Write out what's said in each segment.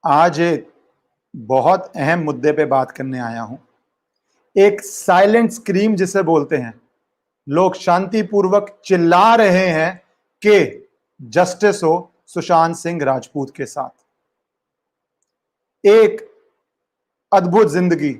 आज एक बहुत अहम मुद्दे पे बात करने आया हूं। एक साइलेंट स्क्रीम जिसे बोलते हैं, लोग शांतिपूर्वक चिल्ला रहे हैं कि जस्टिस हो सुशांत सिंह राजपूत के साथ। एक अद्भुत जिंदगी,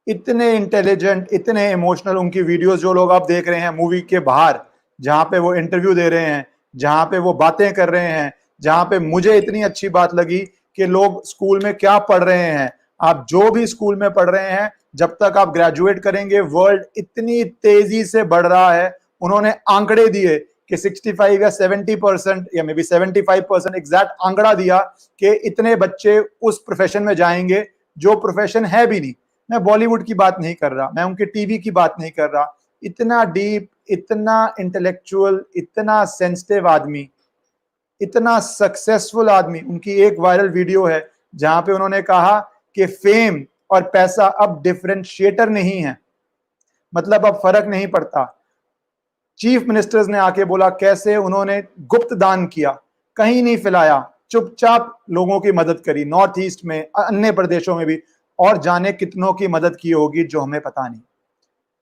इतने इंटेलिजेंट, इतने इमोशनल, उनकी वीडियोस जो लोग आप देख रहे हैं मूवी के बाहर, जहां पे वो इंटरव्यू दे रहे हैं, जहां पे वो बातें कर रहे हैं, जहां पे मुझे इतनी अच्छी बात लगी कि लोग स्कूल में क्या पढ़ रहे हैं। आप जो भी स्कूल में पढ़ रहे हैं, जब तक आप ग्रेजुएट करेंगे, वर्ल्ड इतनी तेजी से बढ़ रहा है। उन्होंने आंकड़े दिए कि 65 या 70% या मे बी 75% एग्जैक्ट आंकड़ा दिया कि इतने बच्चे उस प्रोफेशन में जाएंगे जो प्रोफेशन है भी नहीं। मैं बॉलीवुड की बात नहीं कर रहा, मैं उनके टीवी की बात नहीं कर रहा। इतना डीप, इतना इंटेलेक्चुअल, इतना सेंसिटिव आदमी, इतना सक्सेसफुल आदमी। उनकी एक वायरल वीडियो है जहां पे उन्होंने कहा कि फेम और पैसा अब डिफरेंशिएटर नहीं है, मतलब अब फर्क नहीं पड़ता। चीफ मिनिस्टर्स ने आके बोला कैसे उन्होंने गुप्त दान किया, कहीं नहीं फैलाया, चुपचाप लोगों की मदद करी, नॉर्थ ईस्ट में, अन्य प्रदेशों में भी, और जाने कितनों की मदद की होगी जो हमें पता नहीं।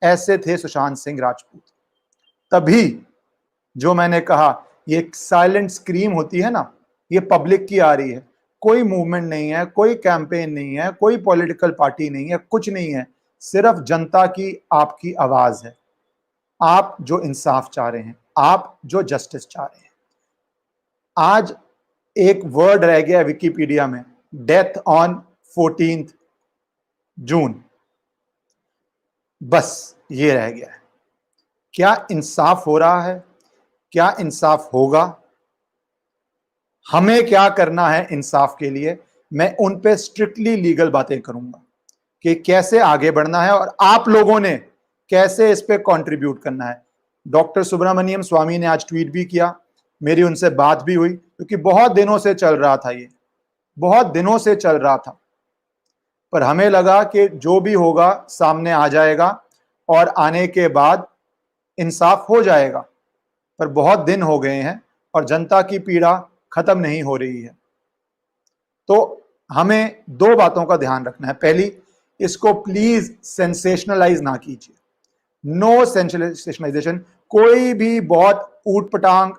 ऐसे थे सुशांत सिंह राजपूत। तभी जो मैंने कहा, ये एक साइलेंट स्क्रीम होती है ना, ये पब्लिक की आ रही है। कोई मूवमेंट नहीं है, कोई कैंपेन नहीं है, कोई पॉलिटिकल पार्टी नहीं है, कुछ नहीं है, सिर्फ जनता की आपकी आवाज है। आप जो इंसाफ चाह रहे हैं, आप जो जस्टिस चाह रहे हैं। आज एक वर्ड रह गया विकिपीडिया में, डेथ ऑन 14 जून, बस ये रह गया है। क्या इंसाफ हो रहा है? क्या इंसाफ होगा? हमें क्या करना है इंसाफ के लिए? मैं उन पे स्ट्रिक्टली लीगल बातें करूंगा कि कैसे आगे बढ़ना है और आप लोगों ने कैसे इस पे कंट्रीब्यूट करना है। डॉक्टर सुब्रमण्यम स्वामी ने आज ट्वीट भी किया, मेरी उनसे बात भी हुई, क्योंकि बहुत दिनों से चल रहा था, ये बहुत दिनों से चल रहा था। पर हमें लगा कि जो भी होगा सामने आ जाएगा और आने के बाद इंसाफ हो जाएगा। पर बहुत दिन हो गए हैं और जनता की पीड़ा खत्म नहीं हो रही है। तो हमें दो बातों का ध्यान रखना है। पहली, इसको प्लीज सेंसेशनलाइज ना कीजिए, नो सेंसेशनलाइजेशन। कोई भी बहुत ऊट पटांग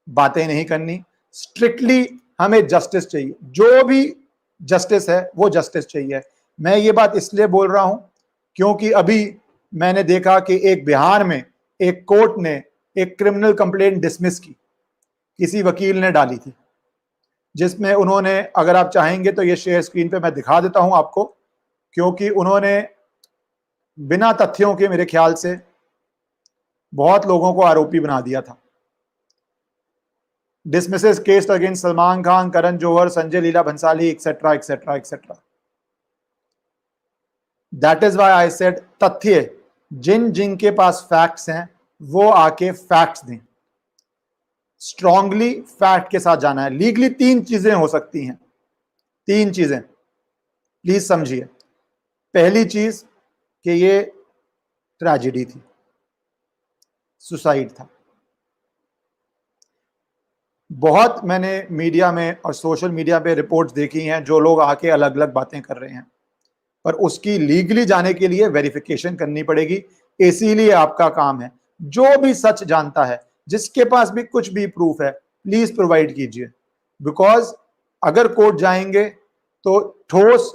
बातें नहीं करनी। स्ट्रिक्टली हमें जस्टिस चाहिए, जो भी जस्टिस है वो जस्टिस चाहिए। मैं ये बात इसलिए बोल रहा हूं क्योंकि अभी मैंने देखा कि एक बिहार में एक कोर्ट ने एक क्रिमिनल कंप्लेंट डिसमिस की, किसी वकील ने डाली थी, जिसमें उन्होंने, अगर आप चाहेंगे तो ये शेयर स्क्रीन पे मैं दिखा देता हूं आपको, क्योंकि उन्होंने बिना तथ्यों के मेरे ख्याल से बहुत लोगों को आरोपी बना दिया था। Dismisses case against Salman Khan, Karan Johar, Sanjay Leela Bhansali, etcetera etcetera etcetera. That is why I said, तथ्य जिन जिनके पास फैक्ट्स हैं वो आके फैक्ट्स दें। स्ट्रांगली फैक्ट के साथ जाना है। लीगली तीन चीजें हो सकती हैं, तीन चीजें प्लीज समझिए। पहली चीज कि ये ट्रेजेडी थी, सुसाइड था। बहुत मैंने मीडिया में और सोशल मीडिया पे रिपोर्ट्स देखी हैं, जो लोग आके अलग अलग बातें कर रहे हैं, पर उसकी लीगली जाने के लिए वेरिफिकेशन करनी पड़ेगी। इसीलिए आपका काम है, जो भी सच जानता है, जिसके पास भी कुछ भी प्रूफ है, प्लीज प्रोवाइड कीजिए। बिकॉज अगर कोर्ट जाएंगे तो ठोस,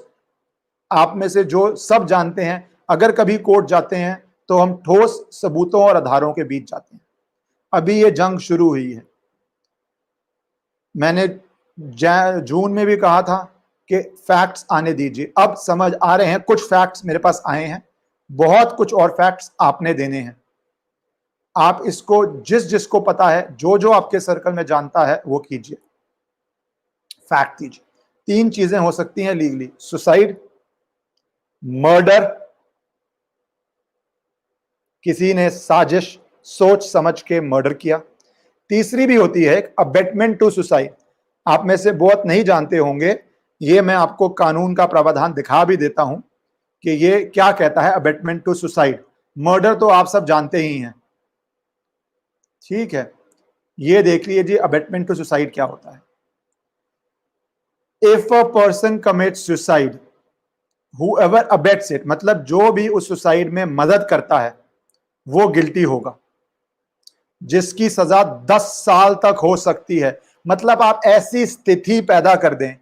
आप में से जो सब जानते हैं, अगर कभी कोर्ट जाते हैं तो हम ठोस सबूतों और आधारों के बीच जाते हैं। अभी ये जंग शुरू हुई है। मैंने जून में भी कहा था कि फैक्ट्स आने दीजिए। अब समझ आ रहे हैं, कुछ फैक्ट्स मेरे पास आए हैं, बहुत कुछ और फैक्ट्स आपने देने हैं। आप इसको जिस जिसको पता है, जो जो आपके सर्कल में जानता है, वो कीजिए, फैक्ट दीजिए। तीन चीजें हो सकती हैं लीगली: सुसाइड, मर्डर, किसी ने साजिश सोच समझ के मर्डर किया। तीसरी भी होती है अबेटमेंट टू सुसाइड। आप में से बहुत नहीं जानते होंगे, ये मैं आपको कानून का प्रावधान दिखा भी देता हूं कि ये क्या कहता है अबेटमेंट टू सुसाइड। मर्डर तो आप सब जानते ही हैं, ठीक है। ये देख लीजिए अबेटमेंट टू सुसाइड क्या होता है। If a person commits suicide, whoever abets it, मतलब जो भी उस सुसाइड में मदद करता है वो गिल्टी होगा, जिसकी सजा 10 साल तक हो सकती है। मतलब आप ऐसी स्थिति पैदा कर दें,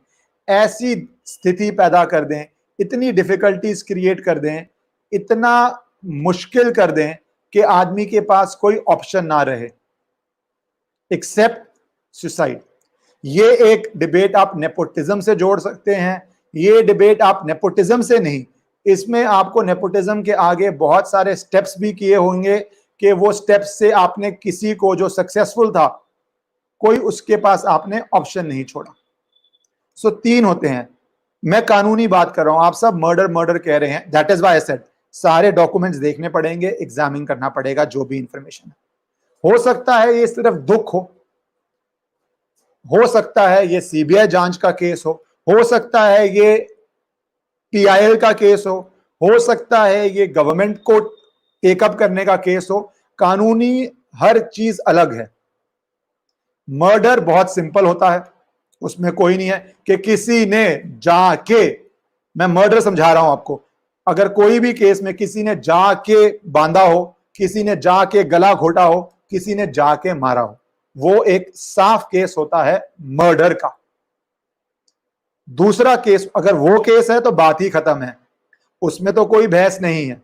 ऐसी स्थिति पैदा कर दें, इतनी डिफिकल्टीज क्रिएट कर दें, इतना मुश्किल कर दें कि आदमी के पास कोई ऑप्शन ना रहे एक्सेप्ट सुसाइड। ये एक डिबेट आप नेपोटिज्म से जोड़ सकते हैं, ये डिबेट आप नेपोटिज्म से नहीं, इसमें आपको नेपोटिज्म के आगे बहुत सारे स्टेप्स भी किए होंगे कि वो स्टेप्स से आपने किसी को जो सक्सेसफुल था कोई उसके पास आपने ऑप्शन नहीं छोड़ा। सो 3 होते हैं। मैं कानूनी बात कर रहा हूं, आप सब मर्डर मर्डर कह रहे हैं, that is why I said सारे डॉक्यूमेंट्स देखने पड़ेंगे, एग्जामिन करना पड़ेगा जो भी इंफॉर्मेशन है। हो सकता है ये सिर्फ दुख हो सकता है ये सीबीआई जांच का केस हो सकता है ये पीआईएल का केस हो सकता है ये गवर्नमेंट को टेकअप करने का केस हो। कानूनी हर चीज अलग है। मर्डर बहुत सिंपल होता है, उसमें कोई नहीं है कि किसी ने जाके, मैं मर्डर समझा रहा हूं आपको, अगर कोई भी केस में किसी ने जाके बांधा हो, किसी ने जाके गला घोटा हो, किसी ने जाके मारा हो, वो एक साफ केस होता है मर्डर का। दूसरा केस, अगर वो केस है तो बात ही खत्म है, उसमें तो कोई बहस नहीं है।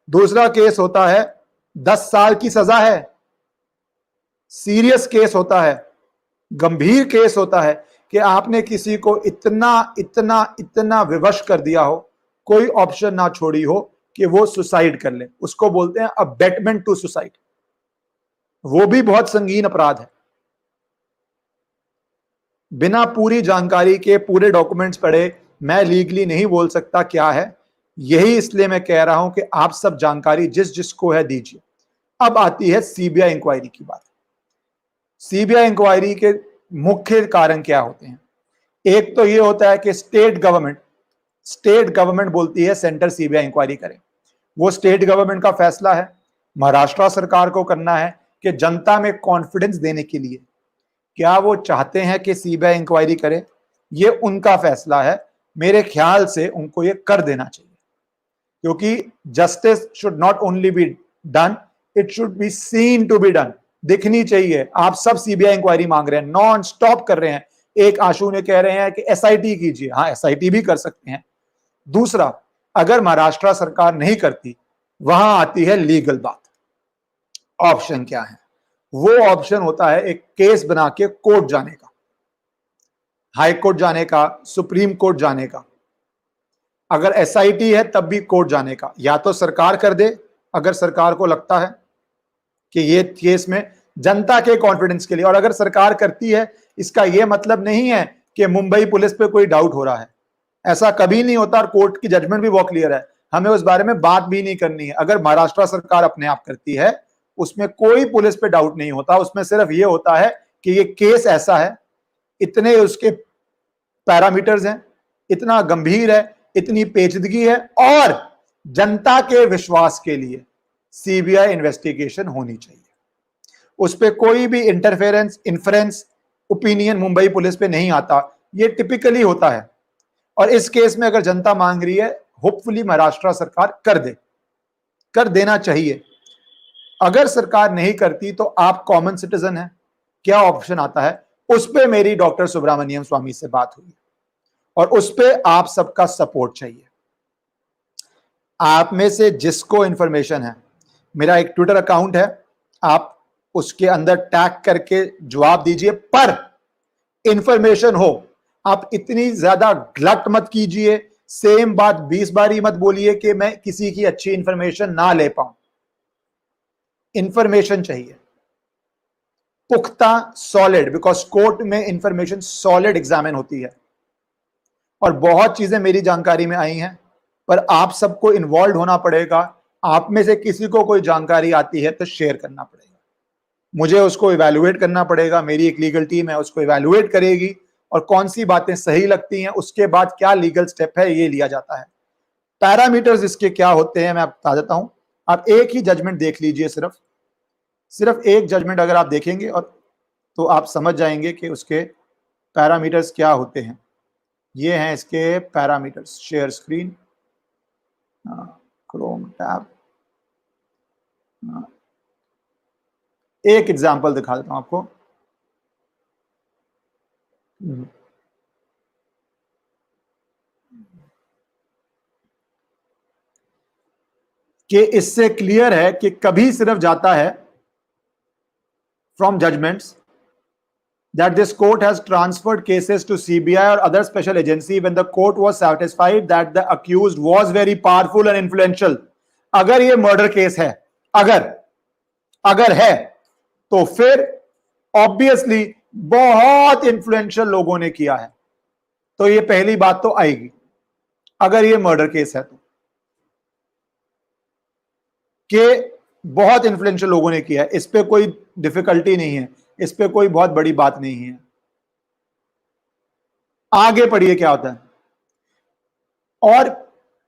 दूसरा केस होता है 10 साल की सजा है, सीरियस केस होता है, गंभीर केस होता है कि आपने किसी को इतना इतना इतना विवश कर दिया हो, कोई ऑप्शन ना छोड़ी हो कि वो सुसाइड कर ले, उसको बोलते हैं अबेटमेंट टू सुसाइड। वो भी बहुत संगीन अपराध है। बिना पूरी जानकारी के पूरे डॉक्यूमेंट्स पढ़े मैं लीगली नहीं बोल सकता क्या है, यही इसलिए मैं कह रहा हूं कि आप सब जानकारी जिस जिसको है दीजिए। अब आती है सीबीआई इंक्वायरी की बात। सीबीआई इंक्वायरी के मुख्य कारण क्या होते हैं? एक तो ये होता है कि स्टेट गवर्नमेंट बोलती है सेंटर सीबीआई इंक्वायरी करे, वो स्टेट गवर्नमेंट का फैसला है। महाराष्ट्र सरकार को करना है कि जनता में कॉन्फिडेंस देने के लिए क्या वो चाहते हैं कि सीबीआई इंक्वायरी करे, ये उनका फैसला है। मेरे ख्याल से उनको ये कर देना चाहिए, क्योंकि justice should not only be done, it should be seen to be done. दिखनी चाहिए। आप सब सीबीआई इंक्वायरी मांग रहे हैं, नॉन स्टॉप कर रहे हैं। एक आशु ने कह रहे हैं कि एसआईटी कीजिए, हाँ एसआईटी भी कर सकते हैं। दूसरा, अगर महाराष्ट्र सरकार नहीं करती, वहां आती है लीगल बात। ऑप्शन क्या है? वो ऑप्शन होता है एक केस बना के कोर्ट जाने का, हाई कोर्ट जाने का, सुप्रीम कोर्ट जाने का। अगर एसआईटी है तब भी कोर्ट जाने का। या तो सरकार कर दे, अगर सरकार को लगता है कि ये केस में जनता के कॉन्फिडेंस के लिए, और अगर सरकार करती है, इसका यह मतलब नहीं है कि मुंबई पुलिस पे कोई डाउट हो रहा है, ऐसा कभी नहीं होता। और कोर्ट की जजमेंट भी बहुत क्लियर है, हमें उस बारे में बात भी नहीं करनी है। अगर महाराष्ट्र सरकार अपने आप करती है, उसमें कोई पुलिस पे डाउट नहीं होता, उसमें सिर्फ ये होता है कि ये केस ऐसा है, इतने उसके पैरामीटर्स हैं, इतना गंभीर है, इतनी पेचीदगी है, और जनता के विश्वास के लिए सीबीआई इन्वेस्टिगेशन होनी चाहिए। उस पर कोई भी interference, inference, opinion Mumbai police पे नहीं आता। ये टिपिकली होता है। और इस केस में अगर जनता मांग रही है, होपफुली महाराष्ट्र सरकार कर देना चाहिए। अगर सरकार नहीं करती तो आप कॉमन सिटीजन हैं, क्या ऑप्शन आता है? उस पे मेरी डॉक्टर सुब्रमण्यम स्वामी से बात हुई और उस पे आप सबका सपोर्ट चाहिए। आप में से जिसको इंफॉर्मेशन है, मेरा एक ट्विटर अकाउंट है, आप उसके अंदर टैग करके जवाब दीजिए, पर इंफॉर्मेशन हो। आप इतनी ज्यादा ग्लट मत कीजिए, सेम बात 20 बार ही मत बोलिए कि मैं किसी की अच्छी इंफॉर्मेशन ना ले पाऊं। इंफॉर्मेशन चाहिए पुख्ता, सॉलिड, बिकॉज कोर्ट में इंफॉर्मेशन सॉलिड एग्जामिन होती है। और बहुत चीजें मेरी जानकारी में आई हैं, पर आप सबको इन्वॉल्व होना पड़ेगा। आप में से किसी को कोई जानकारी आती है तो शेयर करना पड़ेगा, मुझे उसको इवैल्यूएट करना पड़ेगा। मेरी एक लीगल टीम है, उसको इवैल्यूएट करेगी और कौन सी बातें सही लगती हैं, उसके बाद क्या लीगल स्टेप है ये लिया जाता है। पैरामीटर्स इसके क्या होते हैं मैं आपको बता देता हूं। आप एक ही जजमेंट देख लीजिए, सिर्फ एक जजमेंट अगर आप देखेंगे और तो आप समझ जाएंगे कि उसके पैरामीटर्स क्या होते हैं। ये हैं इसके parameters. Share screen, Chrome tab, एक एग्जांपल दिखा देता हूं आपको। कि इससे क्लियर है कि कभी सिर्फ जाता है from judgments that this court has transferred cases to CBI or other special agency when the court was satisfied that the accused was very powerful and influential। अगर ये मर्डर केस है, अगर है तो फिर ऑब्वियसली बहुत इन्फ्लुएंशियल लोगों ने किया है, तो ये पहली बात तो आएगी अगर ये मर्डर केस है तो, कि बहुत इन्फ्लुएंशियल लोगों ने किया है। इस पे कोई डिफिकल्टी नहीं है, इस पे कोई बहुत बड़ी बात नहीं है। आगे पढ़िए क्या होता है। और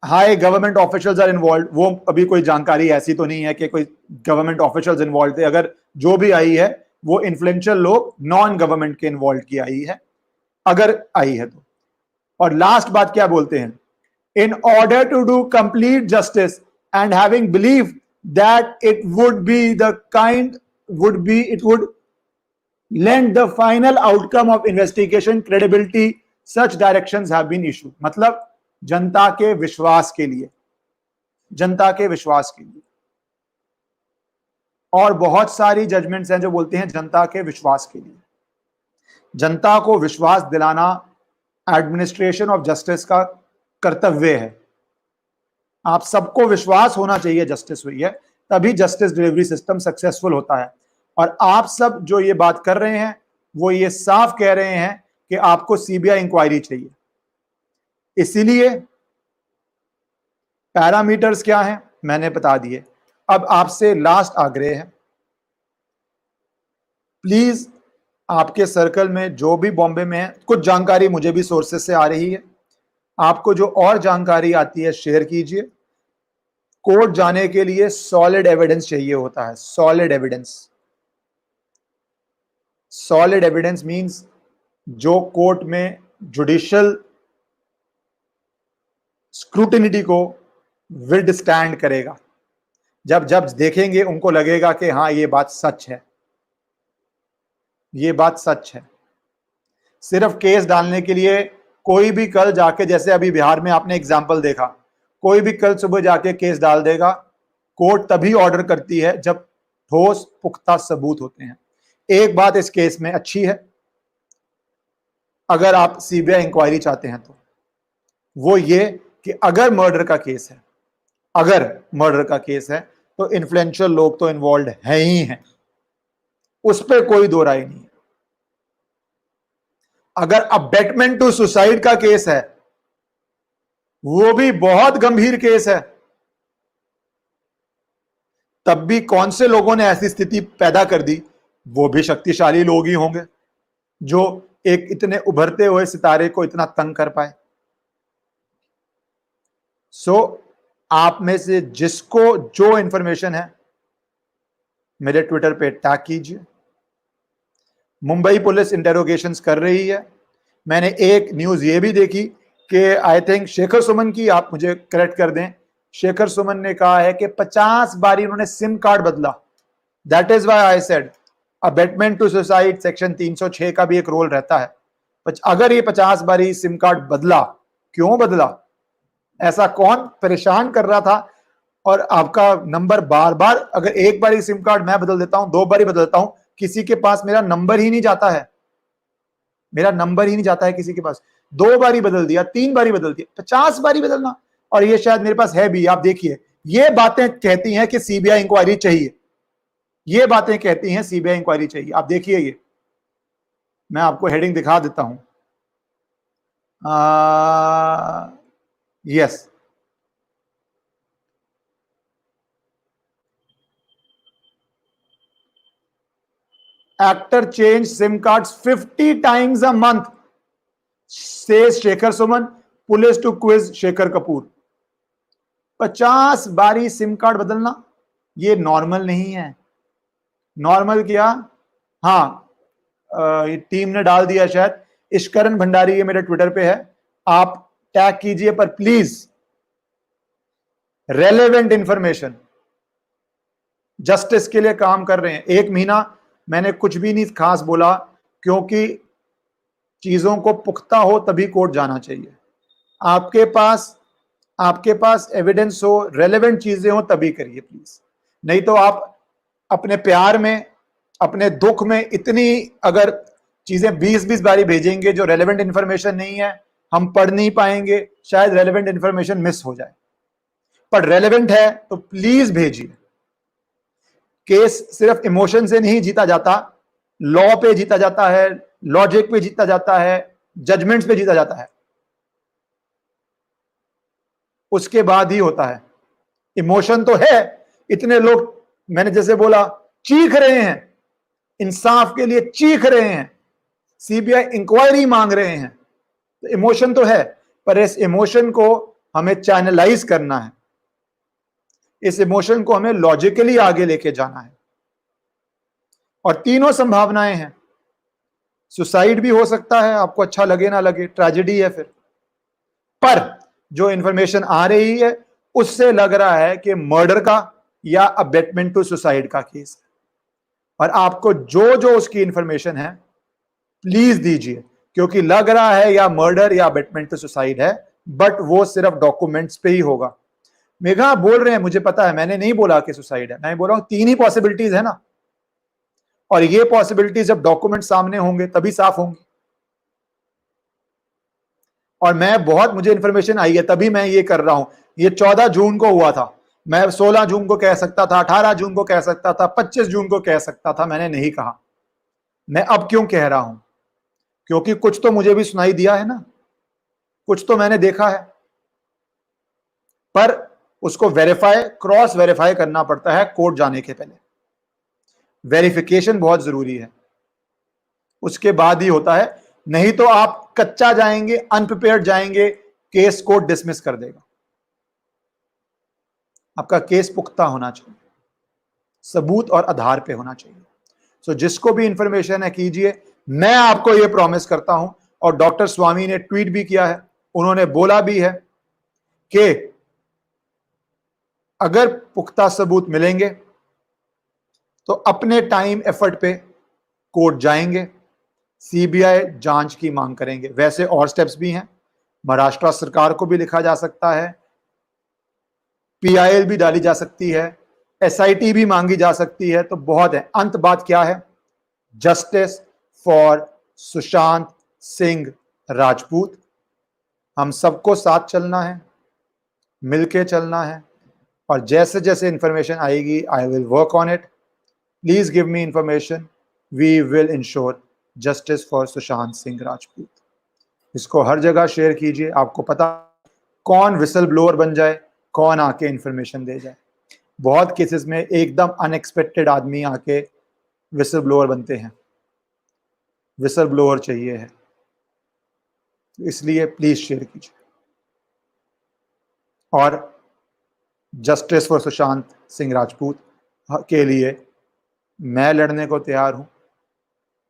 high government officials are involve, वो अभी कोई जानकारी ऐसी तो नहीं है कि कोई गवर्नमेंट ऑफिशियल्स इन्वॉल्व थे। अगर जो भी आई है वो इन्फ्लुएंशियल लोग नॉन गवर्नमेंट के इन्वॉल्व की आई है, अगर आई है तो। और लास्ट बात क्या बोलते हैं, in order to do complete justice and having believe that it would be the kind it would lend the final outcome of investigation credibility, such directions have been issued। मतलब जनता के विश्वास के लिए, जनता के विश्वास के लिए। और बहुत सारी जजमेंट्स हैं जो बोलते हैं जनता के विश्वास के लिए। जनता को विश्वास दिलाना एडमिनिस्ट्रेशन ऑफ जस्टिस का कर्तव्य है। आप सबको विश्वास होना चाहिए जस्टिस हुई है, तभी जस्टिस डिलीवरी सिस्टम सक्सेसफुल होता है। और आप सब जो ये बात कर रहे हैं वो ये साफ कह रहे हैं कि आपको सीबीआई इंक्वायरी चाहिए। इसीलिए पैरामीटर्स क्या हैं मैंने बता दिए। अब आपसे लास्ट आग्रह है, प्लीज आपके सर्कल में जो भी बॉम्बे में है, कुछ जानकारी मुझे भी सोर्सेस से आ रही है, आपको जो और जानकारी आती है शेयर कीजिए। कोर्ट जाने के लिए सॉलिड एविडेंस चाहिए होता है। Solid evidence, solid evidence means जो कोर्ट में जुडिशियल स्क्रूटिनिटी को विदस्टैंड करेगा। जब जज देखेंगे उनको लगेगा कि हाँ ये बात सच है, ये बात सच है। सिर्फ केस डालने के लिए कोई भी कल जाके, जैसे अभी बिहार में आपने एग्जाम्पल देखा, कोई भी कल सुबह जाके केस डाल देगा। कोर्ट तभी ऑर्डर करती है जब ठोस पुख्ता सबूत होते हैं। एक बात इस केस में अच्छी है, अगर आप सीबीआई इंक्वायरी चाहते हैं तो वो ये कि अगर मर्डर का केस है, अगर मर्डर का केस है तो इन्फ्लुएंशियल लोग तो इन्वॉल्व हैं ही हैं, उस पर कोई दो राय नहीं है। अगर अबेटमेंट टू सुसाइड का केस है, वो भी बहुत गंभीर केस है, तब भी कौन से लोगों ने ऐसी स्थिति पैदा कर दी, वो भी शक्तिशाली लोग ही होंगे जो एक इतने उभरते हुए सितारे को इतना तंग कर पाए। सो आप में से जिसको जो इंफॉर्मेशन है मेरे ट्विटर पे टैग कीजिए। मुंबई पुलिस इंटेरोगेशंस कर रही है। मैंने एक न्यूज ये भी देखी कि आई थिंक शेखर सुमन की, आप मुझे करेक्ट कर दें, शेखर सुमन ने कहा है कि 50 बारी उन्होंने सिम कार्ड बदला। That is why I said abetment to suicide section 306 का भी एक रोल रहता है। अगर ये 50 बारी सिम कार्ड बदला, क्यों बदला, ऐसा कौन परेशान कर रहा था? और आपका नंबर बार बार, अगर एक बारी सिम कार्ड मैं बदल देता हूं, 2 बारी बदल देता हूं, किसी के पास मेरा नंबर ही नहीं जाता है, मेरा नंबर ही नहीं जाता है किसी के पास। 2 बारी बदल दिया, 3 बारी बदल दिया, 50 बारी बदलना, और ये शायद मेरे पास है भी। आप देखिए, ये बातें कहती हैं कि सीबीआई इंक्वायरी चाहिए, ये बातें कहती हैं सीबीआई इंक्वायरी चाहिए। आप देखिए, ये मैं आपको हेडिंग दिखा देता हूं। Yes, actor change sim cards 50 times a month, says Shekhar Suman, police to quiz Shekhar Kapoor. 50 बारी सिम कार्ड बदलना ये नॉर्मल नहीं है। नॉर्मल क्या, हाँ, टीम ने डाल दिया शायद, इश्करण भंडारी, ये मेरे ट्विटर पे है, आप टैग कीजिए, पर प्लीज रेलेवेंट इंफॉर्मेशन। जस्टिस के लिए काम कर रहे हैं। 1 महीना मैंने कुछ भी नहीं खास बोला, क्योंकि चीजों को पुख्ता हो तभी कोर्ट जाना चाहिए। आपके पास एविडेंस हो, रेलेवेंट चीजें हो, तभी करिए प्लीज। नहीं तो आप अपने प्यार में, अपने दुख में इतनी अगर चीजें 20-20 बारी भेजेंगे जो रेलेवेंट इंफॉर्मेशन नहीं है, हम पढ़ नहीं पाएंगे, शायद रेलेवेंट इंफॉर्मेशन मिस हो जाए। पर रेलेवेंट है तो प्लीज भेजिए। केस सिर्फ इमोशन से नहीं जीता जाता, लॉ पे जीता जाता है, लॉजिक पे जीता जाता है, जजमेंट्स पे जीता जाता है, उसके बाद ही होता है। इमोशन तो है, इतने लोग मैंने जैसे बोला चीख रहे हैं, इंसाफ के लिए चीख रहे हैं, सीबीआई इंक्वायरी मांग रहे हैं, तो इमोशन तो है, पर इस इमोशन को हमें चैनलाइज करना है, इस इमोशन को हमें लॉजिकली आगे लेके जाना है। और तीनों संभावनाएं हैं। सुसाइड भी हो सकता है, आपको अच्छा लगे ना लगे, ट्रेजेडी है फिर। पर जो इंफॉर्मेशन आ रही है उससे लग रहा है कि मर्डर का या अबेटमेंट टू सुसाइड का केस है। और आपको जो जो उसकी इंफॉर्मेशन है प्लीज दीजिए, क्योंकि लग रहा है या मर्डर या अबेटमेंट टू सुसाइड है, बट वो सिर्फ डॉक्यूमेंट्स पे ही होगा। मेघा बोल रहे हैं, मुझे पता है, मैंने नहीं बोला कि सुसाइड है, मैं बोल रहा हूं 3 ही पॉसिबिलिटीज है ना, और ये पॉसिबिलिटीज जब डॉक्यूमेंट सामने होंगे तभी साफ होंगी। और मुझे इंफॉर्मेशन आई है तभी मैं ये कर रहा हूं। ये 14 जून को हुआ था, मैं 16 जून को कह सकता था, 18 जून को कह सकता था, 25 जून को कह सकता था, मैंने नहीं कहा। मैं अब क्यों कह रहा हूं? क्योंकि कुछ तो मुझे भी सुनाई दिया है ना, कुछ तो मैंने देखा है, पर उसको क्रॉस वेरीफाई करना पड़ता है कोर्ट जाने के पहले। वेरिफिकेशन बहुत जरूरी है, उसके बाद ही होता है। नहीं तो आप कच्चा जाएंगे, अनप्रिपेयर्ड जाएंगे, केस कोर्ट डिसमिस कर देगा। आपका केस पुख्ता होना चाहिए, सबूत और आधार पे होना चाहिए। सो जिसको भी इंफॉर्मेशन है कीजिए। मैं आपको यह प्रॉमिस करता हूं, और डॉक्टर स्वामी ने ट्वीट भी किया है, उन्होंने बोला भी है कि अगर पुख्ता सबूत मिलेंगे तो अपने टाइम एफर्ट पे कोर्ट जाएंगे, सीबीआई जांच की मांग करेंगे। वैसे और स्टेप्स भी हैं, महाराष्ट्र सरकार को भी लिखा जा सकता है, पीआईएल भी डाली जा सकती है, एसआईटी भी मांगी जा सकती है, तो बहुत है। अंत बात क्या है? Justice for Sushant Singh Rajput. हम सबको साथ चलना है, मिलके चलना है, और जैसे जैसे इंफॉर्मेशन आएगी I will work on it. Please give me information, we will ensure justice for Sushant Singh Rajput. इसको हर जगह शेयर कीजिए। आपको पता कौन विसल ब्लोअर बन जाए, कौन आके इंफॉर्मेशन दे जाए। बहुत केसेस में एकदम अनएक्सपेक्टेड आदमी आके विसल ब्लोअर बनते हैं। विसल ब्लोअर चाहिए है, इसलिए प्लीज शेयर कीजिए। और जस्टिस फॉर सुशांत सिंह राजपूत के लिए मैं लड़ने को तैयार हूं।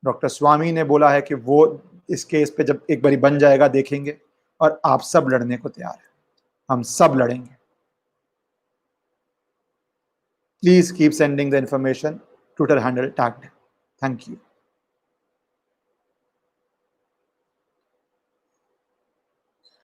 डॉक्टर स्वामी ने बोला है कि वो इस केस पे जब एक बारी बन जाएगा देखेंगे, और आप सब लड़ने को तैयार हैं, हम सब लड़ेंगे। Please keep sending the information, Twitter handle tagged. Thank you.